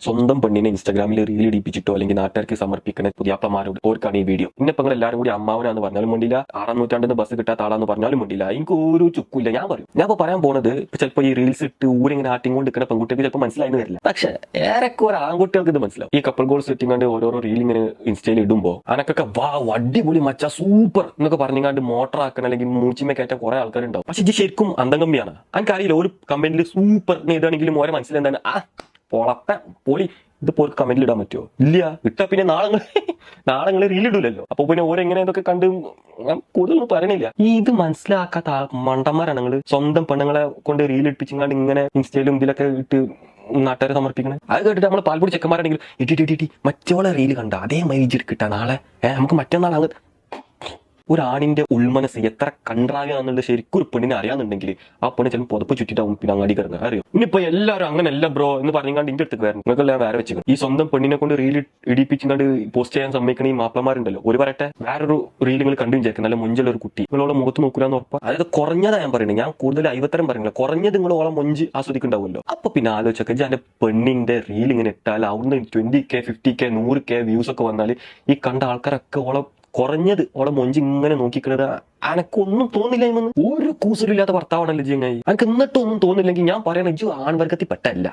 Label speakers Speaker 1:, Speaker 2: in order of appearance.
Speaker 1: സ്വന്തം പെണ്ണിനെ ഇൻസ്റ്റാഗ്രാമിൽ റീൽ ഇടിപ്പിച്ചിട്ടോ അല്ലെങ്കിൽ നാട്ടുകാർക്ക് സമർപ്പിക്കുന്ന പുതിയാപ്പമാരോട് ഓർക്കാണ് ഈ വീഡിയോ. ഇന്നിപ്പോ നിങ്ങൾ എല്ലാവരും കൂടി അമ്മാവനാന്ന് പറഞ്ഞാലും മുണ്ടില്ല, 6-ാം നൂറ്റാണ്ടിന് ബസ് കിട്ടാത്ത ആളാന്ന് പറഞ്ഞാലും മുണ്ടില്ല. എനിക്ക് ഒരു ചുക്കില്ല. ഞാൻ പറയും, ഞാൻ ഇപ്പൊ പറയാൻ പോണത് ചിലപ്പോൾ ഈ റീൽസ് ഇട്ട് ഊരിങ്ങനെ ആട്ടിക്കൊണ്ട് നിൽക്കുന്ന പെൺകുട്ടികൾക്ക് ചിലപ്പോൾ മനസ്സിലായെന്ന് വരില്ല. പക്ഷെ ഏറെക്കെ ഒരു ആൺകുട്ടികൾക്ക് ഇത് മനസ്സിലാവും. ഈ കപ്പിൾ ഗോൾസ് ഇട്ടിങ്ങാണ്ട് ഓരോരോ റീൽ ഇങ്ങനെ ഇൻസ്റ്റയിൽ ഇടുമ്പോൾ അനക്കൊക്കെ വാ അടിപൊളി മച്ച സൂപ്പർ എന്നൊക്കെ പറഞ്ഞാണ്ട് മോട്ടർ ആക്കണം അല്ലെങ്കിൽ മൂച്ചിമ കയറ്റാൻ കുറെ ആൾക്കാരുണ്ടാവും. പക്ഷെ ഇത് ശരിക്കും അന്തംകമ്മിയാണ്. എനിക്കറിയില്ല, ഒരു കമന്റിൽ സൂപ്പർ ഇതാണെങ്കിലും ഓരോ മനസ്സിലെന്താണ് പൊളപ്പ പൊളി ഇതിപ്പോ ഒരു കമന്റിൽ ഇടാൻ പറ്റുമോ? ഇല്ല. ഇട്ടാ പിന്നെ നാളെ റീൽ ഇടൂലല്ലോ. അപ്പൊ പിന്നെ ഓരെങ്ങനെ ഇതൊക്കെ കണ്ട് കൂടുതലൊന്നും പറയണില്ല. ഇത് മനസ്സിലാക്കാത്ത മണ്ടന്മാരാണ് നിങ്ങള്. സ്വന്തം പെണ്ണുങ്ങളെ കൊണ്ട് റീൽ ഇട്ടിച്ചിങ്ങാണ്ട് ഇങ്ങനെ ഇൻസ്റ്റയിലും ഇതിലൊക്കെ ഇട്ട് നാട്ടുകാരെ സമർപ്പിക്കണേ. അത് കേട്ടിട്ട് നമ്മള് പാൽപ്പൊടി ചെക്കന്മാരാണെങ്കിൽ ഇട്ടി മറ്റോളെ റീല് കണ്ട അതേ മൈജ് എടുക്കിട്ടാ നാളെ നമുക്ക് മറ്റന്നാൾ അങ്ങ് ഒരു ആണിന്റെ ഉൾമനസ് എത്ര കണ്ടാകുന്നുള്ളത് ശരിക്കും ഒരു പെണ്ണിനെ അറിയാന്നുണ്ടെങ്കിൽ ആ പെണ്ണ് ചിലപ്പോൾ പുതപ്പ് ചുറ്റിട്ടാവും പിന്നെ അങ്ങാടി കിടക്കുക. അറിയോ? ഇനിയിപ്പോ എല്ലാവരും അങ്ങനെയല്ല ബ്രോ എന്ന് പറഞ്ഞാണ്ട് ഇന്റെ അടുത്ത് വരണം. നിങ്ങൾക്കെല്ലാം വേറെ വെച്ചു ഈ സ്വന്തം പെണ്ണിനെ കൊണ്ട് റീൽ ഇടിപ്പിച്ചുകൊണ്ട് പോസ്റ്റ് ചെയ്യാൻ സമ്മതിക്കണ ഈ മാപ്പിളമാരുണ്ടല്ലോ. ഒരു പറയട്ടെ, വേറൊരു റീൽ നിങ്ങൾ കണ്ടു വിചാരിക്കും, നല്ല മുഞ്ചുള്ള ഒരു കുട്ടി നിങ്ങളോട് മുഖത്ത് നോക്കൂലെന്ന് ഉറപ്പാ. അതായത് കുറഞ്ഞതാ ഞാൻ പറയുന്നത്, ഞാൻ കൂടുതൽ 50 പറയുന്നില്ല, കുറഞ്ഞത് നിങ്ങളോളം മൊഞ്ച് ആസ്വദിക്കുണ്ടാവുമല്ലോ. അപ്പൊ പിന്നെ ആലോചിച്ചൊക്കെ എന്റെ പെണ്ണിന്റെ റീൽ ഇങ്ങനെ ഇട്ടാൽ അവിടുന്ന് 20K 50K 100K വ്യൂസ് ഒക്കെ വന്നാൽ ഈ കണ്ട ആൾക്കാരൊക്കെ ഓളം കുറഞ്ഞത് ഓളെ മൊഞ്ചി ഇങ്ങനെ നോക്കിക്കുന്നത് അനക്കൊന്നും തോന്നില്ല. ഒരു കൂസലില്ലാത്ത ഭർത്താവാണല്ലോ ജിങ്ങായി. എനിക്ക് എന്നിട്ടൊന്നും തോന്നില്ലെങ്കിൽ ഞാൻ പറയണ ആൺവർഗത്തിൽ പെട്ടല്ല.